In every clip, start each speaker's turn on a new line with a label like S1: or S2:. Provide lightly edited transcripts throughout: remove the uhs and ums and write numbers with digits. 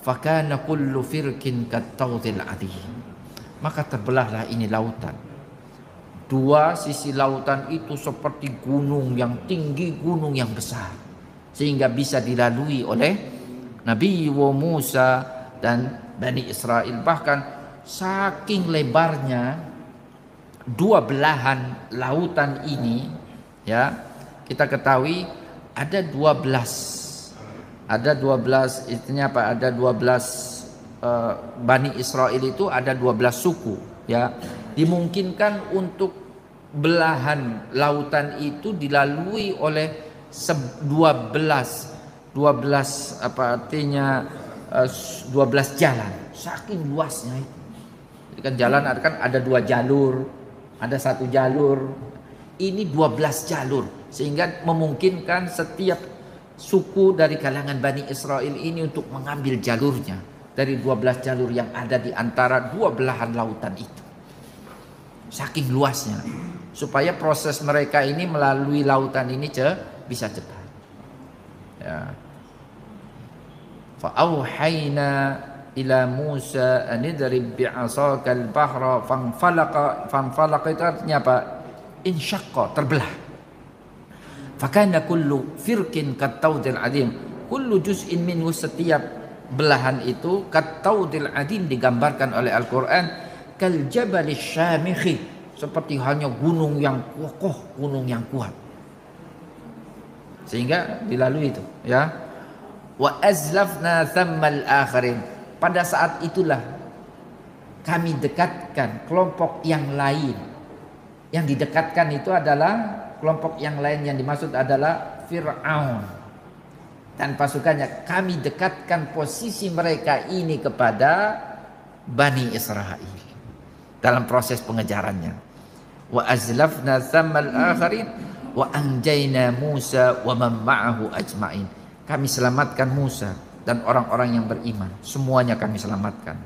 S1: fakana kullu firqin kattawdil adhim. Maka terbelahlah ini lautan. Dua sisi lautan itu seperti gunung yang tinggi, gunung yang besar, sehingga bisa dilalui oleh Nabi Musa dan Bani Israel. Bahkan saking lebarnya dua belahan lautan ini, ya, kita ketahui ada 12 istilahnya apa? Ada 12 Bani Israel itu ada 12 suku, ya. Dimungkinkan untuk belahan lautan itu dilalui oleh 12 apa artinya 12 jalan, saking luasnya itu. Jadi kan jalan ada 2 jalur, ada 1 jalur, ini 12 jalur, sehingga memungkinkan setiap suku dari kalangan Bani Israel ini untuk mengambil jalurnya dari 12 jalur yang ada di antara dua belahan lautan itu. Saking luasnya, supaya proses mereka ini melalui lautan ini bisa cepat. Ya. Fa'auhayna ila Musa an idrib bi'asaka al-bahra fanfalaqa itu artinya apa? Insyaqqa, terbelah. Fakana kullu firqin kattawdil adim. Kullu juz'in minhu, setiap belahan itu kattawdil adim digambarkan oleh Al-Qur'an kal jabalis syamikhi, seperti halnya gunung yang kokoh, gunung yang kuat. Sehingga dilalui itu, ya. Wa azlafna thammal akharin. Pada saat itulah kami dekatkan kelompok yang lain. Yang didekatkan itu adalah kelompok yang lain, yang dimaksud adalah Fir'aun dan pasukannya. Kami dekatkan posisi mereka ini kepada Bani Israel dalam proses pengejarannya. Wa azlafna thammal akharin wa anjayna Musa wa man ma'ahu ajma'in. Kami selamatkan Musa dan orang-orang yang beriman, semuanya kami selamatkan.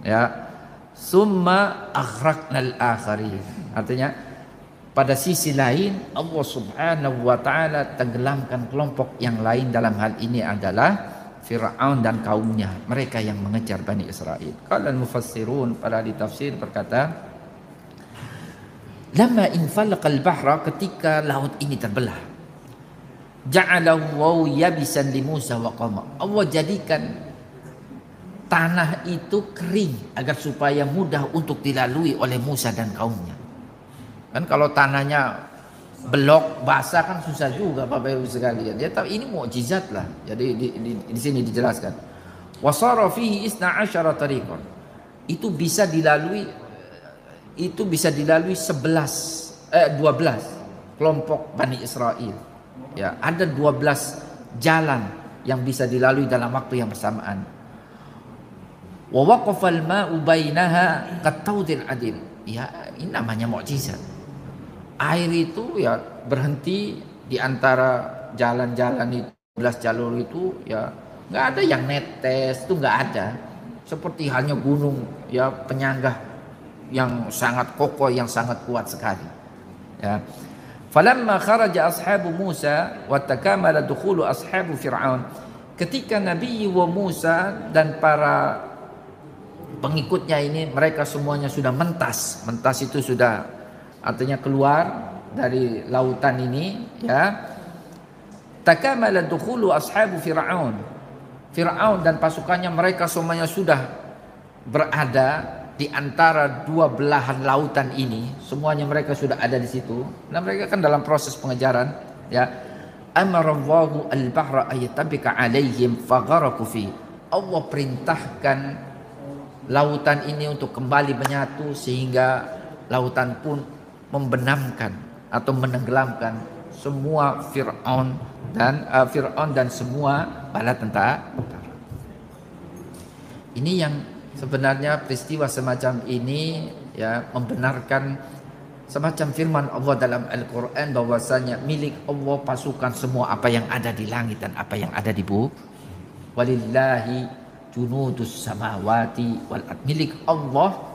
S1: Ya. Summa aghraqnal akharin. Artinya pada sisi lain Allah Subhanahu wa taala tenggelamkan kelompok yang lain, dalam hal ini adalah Fir'aun dan kaumnya, mereka yang mengejar Bani Israel. Qala al-mufassirun, para ahli tafsir berkata, lamma infalaqal bahra, ketika laut ini terbelah, ja'alahu yabisan li Musa wa qauma. Allah jadikan tanah itu kering agar supaya mudah untuk dilalui oleh Musa dan kaumnya. Kan kalau tanahnya belok basah kan susah juga Bapak Ibu sekalian. Ya, tapi ini mukjizat lah. Jadi di sini dijelaskan. Wasara fihi 12 tariqan. Itu bisa dilalui 12 kelompok Bani Israel. Ya, ada 12 jalan yang bisa dilalui dalam waktu yang bersamaan. Wa waqafal ma'u bainaha qattawdil adim. Ya, ini namanya mukjizat. Air itu ya berhenti di antara jalan-jalan itu, 12 jalur itu, ya nggak ada yang netes, itu nggak ada. Seperti halnya gunung ya penyangga yang sangat kokoh, yang sangat kuat sekali. Ya. Falamma kharaja ashabu Musa wa takamala dukhulu ashabu Fir'aun. Ketika Nabi Musa dan para pengikutnya ini, mereka semuanya sudah mentas. Mentas itu sudah artinya keluar dari lautan ini, ya. Takamala dukhulu ashabu Fir'aun. Fir'aun dan pasukannya, mereka semuanya sudah berada di antara dua belahan lautan ini. Semuanya mereka sudah ada di situ. Dan mereka kan dalam proses pengejaran, ya. Amarallahu al-bahra ayatabika alaihim fagharaku fi. Allah perintahkan lautan ini untuk kembali menyatu, sehingga lautan pun membenamkan atau menenggelamkan semua Fir'aun dan semua bala tentara. Ini yang sebenarnya peristiwa semacam ini, ya, membenarkan semacam firman Allah dalam Al-Quran bahwasanya milik Allah pasukan semua apa yang ada di langit dan apa yang ada di bumi. Walillahi junudus samawati wal ard. Milik Allah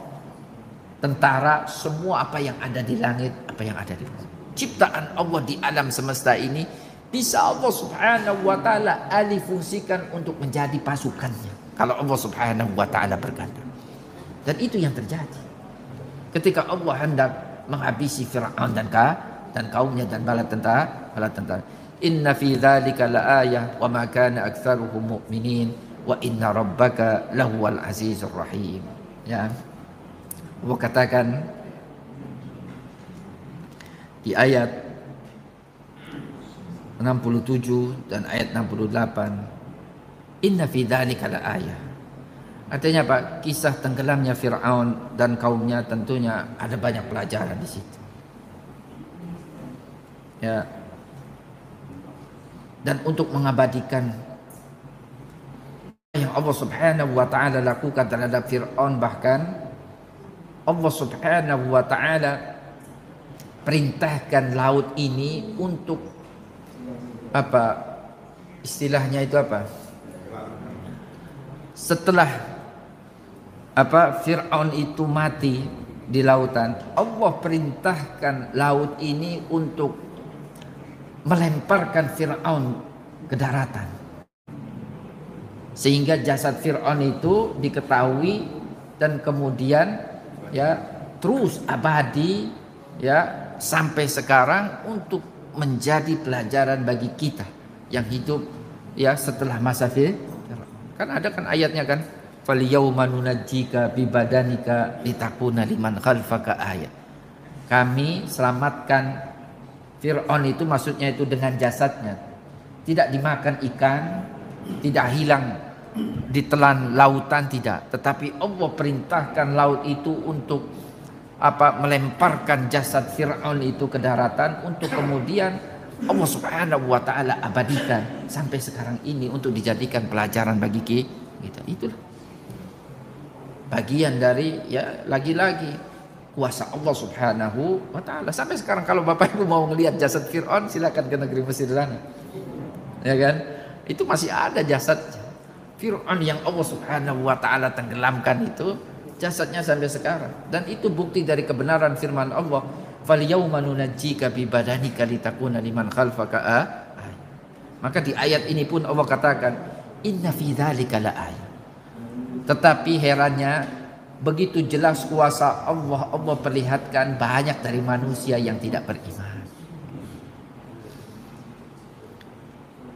S1: tentara semua apa yang ada di langit, apa yang ada di bumi. Ciptaan Allah di alam semesta ini bisa Allah Subhanahu wa taala alih fungsikan untuk menjadi pasukannya. kalau Allah Subhanahu wa taala berkehendak. Dan itu yang terjadi. Ketika Allah hendak menghabisi Fir'aun dan kaumnya dan bala tentara. Inna fi dzalika laayah wa ma kana aktsaruhum mu'minin wa inna rabbaka lahuwal azizur rahim. Ya. Allah katakan di ayat 67 dan ayat 68, inna fi dzalika laayah. Artinya apa? Kisah tenggelamnya Fir'aun dan kaumnya tentunya ada banyak pelajaran di situ. Ya. Dan untuk mengabadikan yang Allah Subhanahu wa taala lakukan terhadap Fir'aun, bahkan Allah Subhanahu wa taala perintahkan laut ini untuk apa? Istilahnya itu apa? Setelah Fir'aun itu mati di lautan, Allah perintahkan laut ini untuk melemparkan Fir'aun ke daratan, sehingga jasad Fir'aun itu diketahui dan kemudian ya terus abadi ya sampai sekarang untuk menjadi pelajaran bagi kita yang hidup ya setelah masa Fir'aun. Kan ada kan ayatnya kan, fal yauma nunajjika bi badanika litakuna liman khalfaka ayat. Kami selamatkan Fir'aun itu, maksudnya itu dengan jasadnya, tidak dimakan ikan, tidak hilang ditelan lautan, tidak, tetapi Allah perintahkan laut itu untuk melemparkan jasad Fir'aun itu ke daratan untuk kemudian Allah Subhanahu wa taala abadikan sampai sekarang ini untuk dijadikan pelajaran bagi kita. Itulah bagian dari ya lagi-lagi kuasa Allah Subhanahu wa taala. Sampai sekarang kalau Bapak Ibu mau ngelihat jasad Fir'aun, silakan ke negeri Mesir sana. Ya kan? Itu masih ada jasad Fir'aun yang Allah Subhanahu wa taala tenggelamkan itu, jasadnya sampai sekarang. Dan itu bukti dari kebenaran firman Allah, fal yauma nunajjika bi badanika litakuna liman khalfaka ayat. Maka di ayat ini pun Allah katakan inna fi dzalika laayah. Tetapi herannya begitu jelas kuasa Allah, Allah perlihatkan banyak dari manusia yang tidak beriman.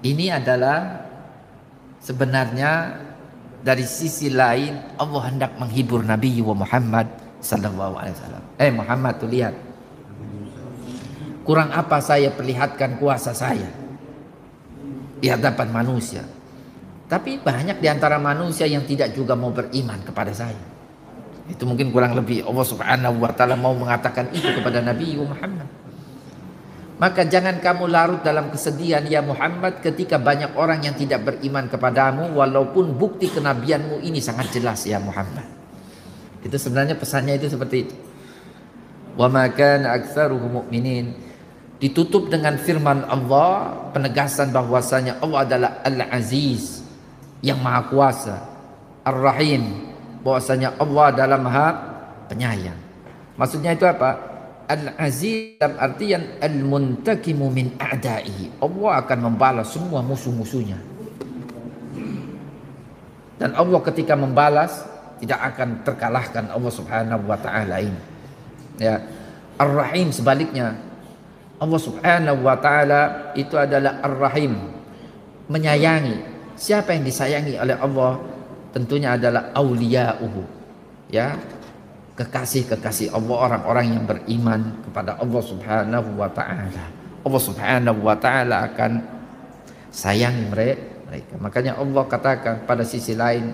S1: Ini adalah sebenarnya dari sisi lain Allah hendak menghibur Nabi Muhammad sallallahu alaihi wasallam. Muhammad tuh lihat, kurang apa saya perlihatkan kuasa saya di hadapan manusia, tapi banyak di antara manusia yang tidak juga mau beriman kepada saya. Itu mungkin kurang lebih Allah Subhanahu wa taala mau mengatakan itu kepada Nabi Muhammad. Maka jangan kamu larut dalam kesedihan ya Muhammad ketika banyak orang yang tidak beriman kepadamu, walaupun bukti kenabianmu ini sangat jelas ya Muhammad. Itu sebenarnya pesannya itu seperti itu. Wa ma kana aktsaruhum mu'minin. Ditutup dengan firman Allah, penegasan bahwasanya Allah adalah Al-Aziz, yang Maha Kuasa, Ar-Rahim, bahwasanya Allah adalah Maha Penyayang. Maksudnya itu apa? Al-Aziz dalam artian al-muntakimu min a'da'ihi. Allah akan membalas semua musuh-musuhnya. Dan Allah ketika membalas tidak akan terkalahkan Allah Subhanahu wa taala ini. Ya. Ar-Rahim sebaliknya. Allah Subhanahu wa taala itu adalah Ar-Rahim, menyayangi. Siapa yang disayangi oleh Allah? Tentunya adalah auliya'uhu, ya, kekasih-kekasih Allah, orang-orang yang beriman kepada Allah Subhanahu wa taala. Allah Subhanahu wa taala akan sayangi mereka. Makanya Allah katakan pada sisi lain,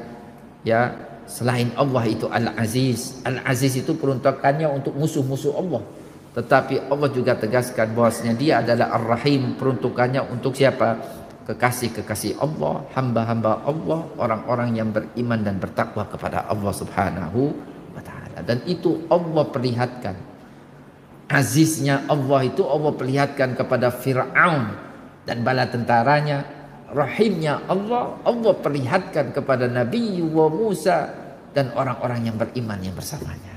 S1: ya, selain Allah itu Al-Aziz. Al-Aziz itu peruntukannya untuk musuh-musuh Allah. Tetapi Allah juga tegaskan bahwasanya Dia adalah Ar-Rahim, peruntukannya untuk siapa? Kekasih-kekasih Allah, hamba-hamba Allah, orang-orang yang beriman dan bertakwa kepada Allah Subhanahu wa taala. Dan itu Allah perlihatkan. Aziznya Allah itu Allah perlihatkan kepada Fir'aun dan bala tentaranya. Rahimnya Allah, Allah perlihatkan kepada Nabi Musa dan orang-orang yang beriman yang bersamanya.